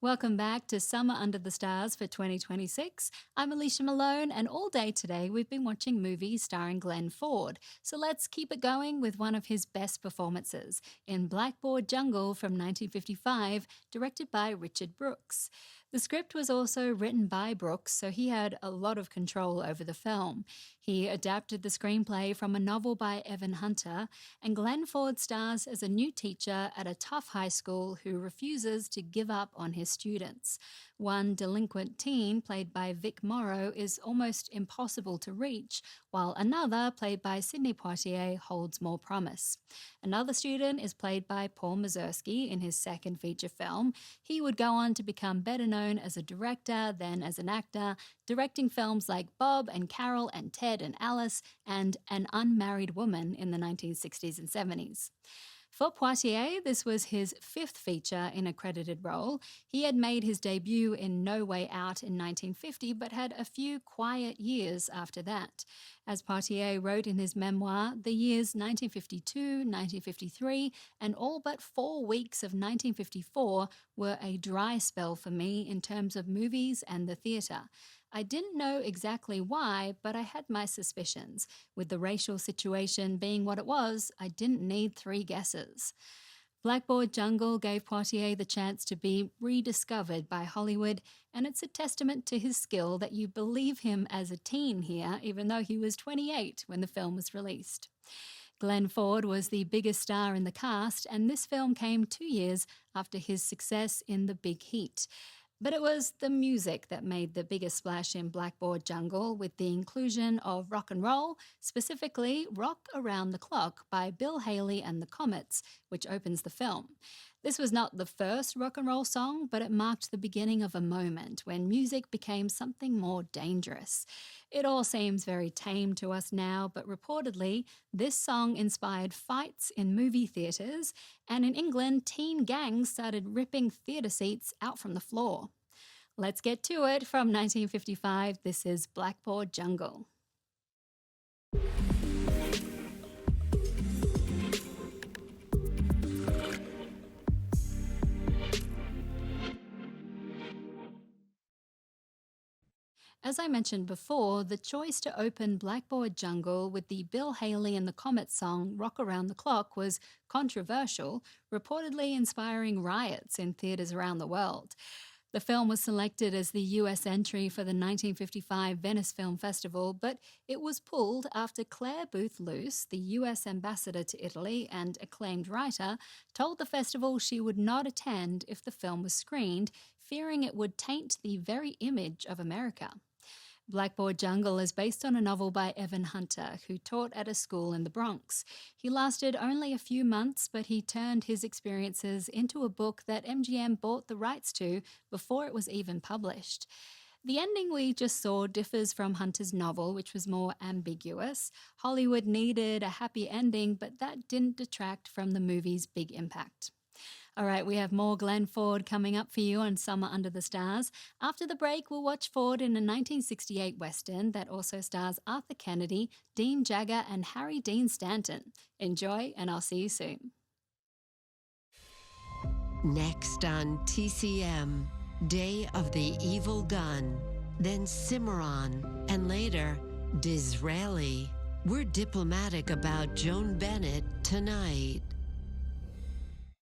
Welcome back to Summer Under the Stars for 2026. I'm Alicia Malone, and all day today we've been watching movies starring Glenn Ford. So let's keep it going with one of his best performances in Blackboard Jungle from 1955, directed by Richard Brooks. The script was also written by Brooks, so he had a lot of control over the film. He adapted the screenplay from a novel by Evan Hunter, and Glenn Ford stars as a new teacher at a tough high school who refuses to give up on his students. One delinquent teen, played by Vic Morrow, is almost impossible to reach, while another, played by Sidney Poitier, holds more promise. Another student is played by Paul Mazursky in his second feature film. He would go on to become better known as a director than as an actor, directing films like Bob and Carol and Ted and Alice and An Unmarried Woman in the 1960s and 70s. For Poitier, this was his fifth feature in a credited role. He had made his debut in No Way Out in 1950, but had a few quiet years after that. As Poitier wrote in his memoir, the years 1952, 1953, and all but 4 weeks of 1954 were a dry spell for me in terms of movies and the theatre. I didn't know exactly why, but I had my suspicions. With the racial situation being what it was, I didn't need 3 guesses. Blackboard Jungle gave Poitier the chance to be rediscovered by Hollywood, and it's a testament to his skill that you believe him as a teen here, even though he was 28 when the film was released. Glenn Ford was the biggest star in the cast, and this film came 2 years after his success in The Big Heat. But it was the music that made the biggest splash in Blackboard Jungle, with the inclusion of rock and roll, specifically Rock Around the Clock by Bill Haley and the Comets, which opens the film. This was not the first rock and roll song, but it marked the beginning of a moment when music became something more dangerous. It all seems very tame to us now, but reportedly, this song inspired fights in movie theatres, and in England, teen gangs started ripping theatre seats out from the floor. Let's get to it. From 1955, this is Blackboard Jungle. As I mentioned before, the choice to open Blackboard Jungle with the Bill Haley and the Comets song Rock Around the Clock was controversial, reportedly inspiring riots in theatres around the world. The film was selected as the US entry for the 1955 Venice Film Festival, but it was pulled after Claire Booth Luce, the US ambassador to Italy and acclaimed writer, told the festival she would not attend if the film was screened, fearing it would taint the very image of America. Blackboard Jungle is based on a novel by Evan Hunter, who taught at a school in the Bronx. He lasted only a few months, but he turned his experiences into a book that MGM bought the rights to before it was even published. The ending we just saw differs from Hunter's novel, which was more ambiguous. Hollywood needed a happy ending, but that didn't detract from the movie's big impact. All right, we have more Glenn Ford coming up for you on Summer Under the Stars. After the break, we'll watch Ford in a 1968 Western that also stars Arthur Kennedy, Dean Jagger, and Harry Dean Stanton. Enjoy, and I'll see you soon. Next on TCM, Day of the Evil Gun, then Cimarron, and later Disraeli. We're diplomatic about Joan Bennett tonight.